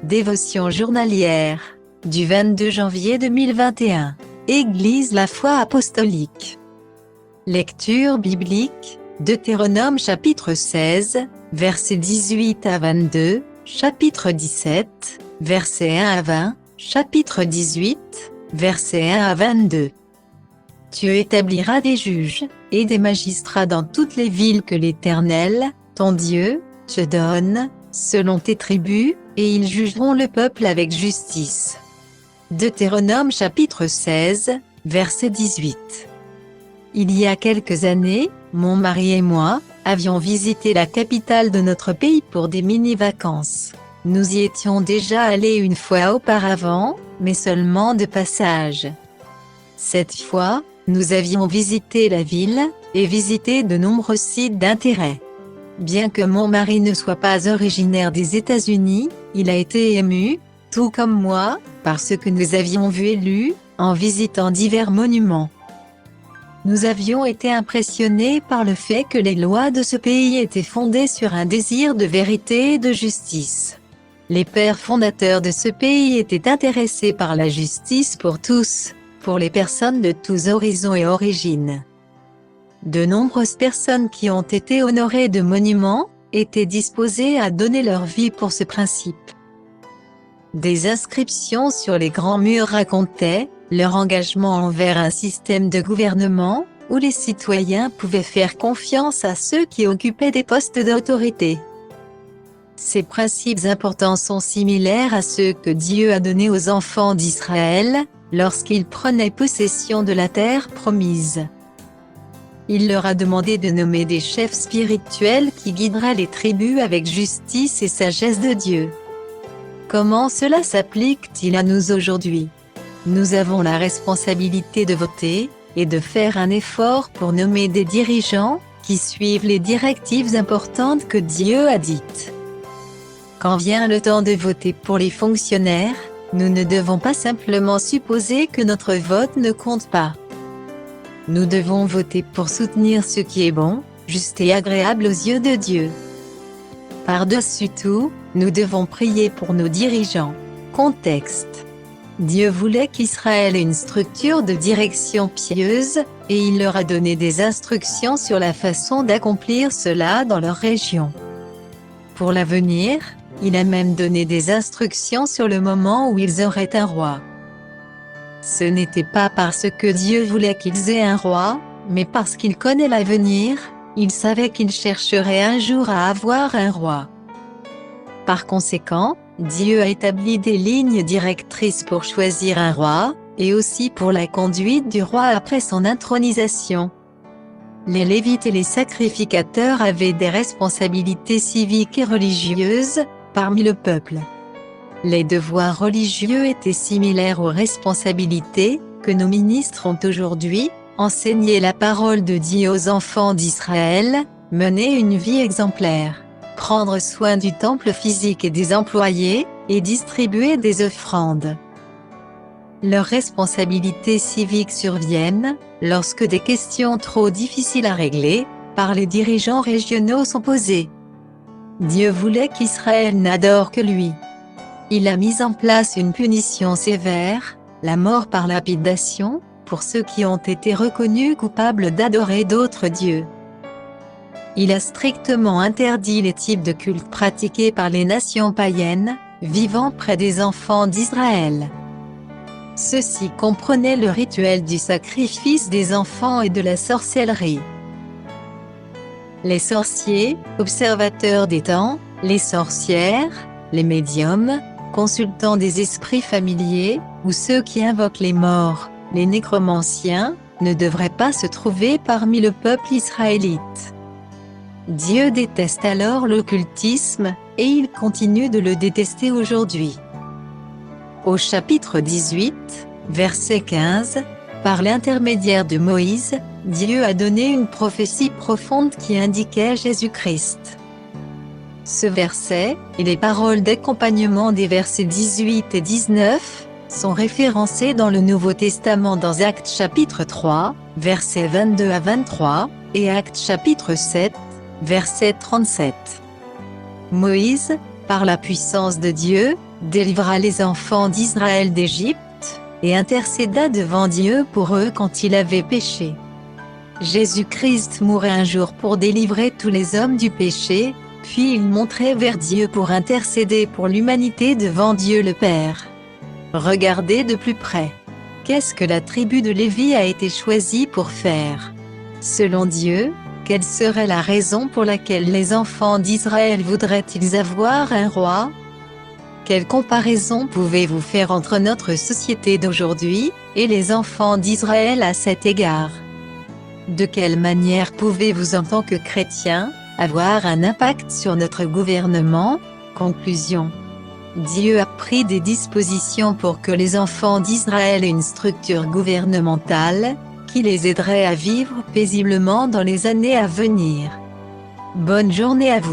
Dévotion journalière, du 22 janvier 2021. Église La Foi Apostolique. Lecture biblique, Deutéronome chapitre 16, versets 18 à 22, chapitre 17, versets 1 à 20, chapitre 18, versets 1 à 22. Tu établiras des juges, et des magistrats dans toutes les villes que l'Éternel, ton Dieu, te donne, selon tes tribus, et ils jugeront le peuple avec justice. Deutéronome chapitre 16, verset 18. Il y a quelques années, mon mari et moi, avions visité la capitale de notre pays pour des mini-vacances. Nous y étions déjà allés une fois auparavant, mais seulement de passage. Cette fois, nous avions visité la ville, et visité de nombreux sites d'intérêt. Bien que mon mari ne soit pas originaire des États-Unis, il a été ému, tout comme moi, par ce que nous avions vu et lu, en visitant divers monuments. Nous avions été impressionnés par le fait que les lois de ce pays étaient fondées sur un désir de vérité et de justice. Les pères fondateurs de ce pays étaient intéressés par la justice pour tous, pour les personnes de tous horizons et origines. De nombreuses personnes qui ont été honorées de monuments, étaient disposées à donner leur vie pour ce principe. Des inscriptions sur les grands murs racontaient leur engagement envers un système de gouvernement, où les citoyens pouvaient faire confiance à ceux qui occupaient des postes d'autorité. Ces principes importants sont similaires à ceux que Dieu a donnés aux enfants d'Israël, lorsqu'ils prenaient possession de la terre promise. Il leur a demandé de nommer des chefs spirituels qui guideraient les tribus avec justice et sagesse de Dieu. Comment cela s'applique-t-il à nous aujourd'hui? Nous avons la responsabilité de voter, et de faire un effort pour nommer des dirigeants, qui suivent les directives importantes que Dieu a dites. Quand vient le temps de voter pour les fonctionnaires, nous ne devons pas simplement supposer que notre vote ne compte pas. Nous devons voter pour soutenir ce qui est bon, juste et agréable aux yeux de Dieu. Par-dessus tout, nous devons prier pour nos dirigeants. Contexte. Dieu voulait qu'Israël ait une structure de direction pieuse, et il leur a donné des instructions sur la façon d'accomplir cela dans leur région. Pour l'avenir, il a même donné des instructions sur le moment où ils auraient un roi. Ce n'était pas parce que Dieu voulait qu'ils aient un roi, mais parce qu'il connaît l'avenir, il savait qu'ils chercheraient un jour à avoir un roi. Par conséquent, Dieu a établi des lignes directrices pour choisir un roi, et aussi pour la conduite du roi après son intronisation. Les Lévites et les sacrificateurs avaient des responsabilités civiques et religieuses, parmi le peuple. Les devoirs religieux étaient similaires aux responsabilités que nos ministres ont aujourd'hui, enseigner la parole de Dieu aux enfants d'Israël, mener une vie exemplaire, prendre soin du temple physique et des employés, et distribuer des offrandes. Leurs responsabilités civiques surviennent, lorsque des questions trop difficiles à régler, par les dirigeants régionaux sont posées. Dieu voulait qu'Israël n'adore que lui. Il a mis en place une punition sévère, la mort par lapidation, pour ceux qui ont été reconnus coupables d'adorer d'autres dieux. Il a strictement interdit les types de cultes pratiqués par les nations païennes, vivant près des enfants d'Israël. Ceux-ci comprenaient le rituel du sacrifice des enfants et de la sorcellerie. Les sorciers, observateurs des temps, les sorcières, les médiums, consultants des esprits familiers, ou ceux qui invoquent les morts, les nécromanciens, ne devraient pas se trouver parmi le peuple israélite. Dieu déteste alors l'occultisme, et il continue de le détester aujourd'hui. Au chapitre 18, verset 15, par l'intermédiaire de Moïse, Dieu a donné une prophétie profonde qui indiquait Jésus-Christ. Ce verset, et les paroles d'accompagnement des versets 18 et 19, sont référencés dans le Nouveau Testament dans Actes chapitre 3, versets 22 à 23, et Actes chapitre 7, verset 37. Moïse, par la puissance de Dieu, délivra les enfants d'Israël d'Égypte, et intercéda devant Dieu pour eux quand il avait péché. Jésus-Christ mourait un jour pour délivrer tous les hommes du péché, puis il montrait vers Dieu pour intercéder pour l'humanité devant Dieu le Père. Regardez de plus près. Qu'est-ce que la tribu de Lévi a été choisie pour faire? Selon Dieu, quelle serait la raison pour laquelle les enfants d'Israël voudraient-ils avoir un roi? Quelle comparaison pouvez-vous faire entre notre société d'aujourd'hui et les enfants d'Israël à cet égard? De quelle manière pouvez-vous en tant que chrétien avoir un impact sur notre gouvernement? Conclusion. Dieu a pris des dispositions pour que les enfants d'Israël aient une structure gouvernementale qui les aiderait à vivre paisiblement dans les années à venir. Bonne journée à vous.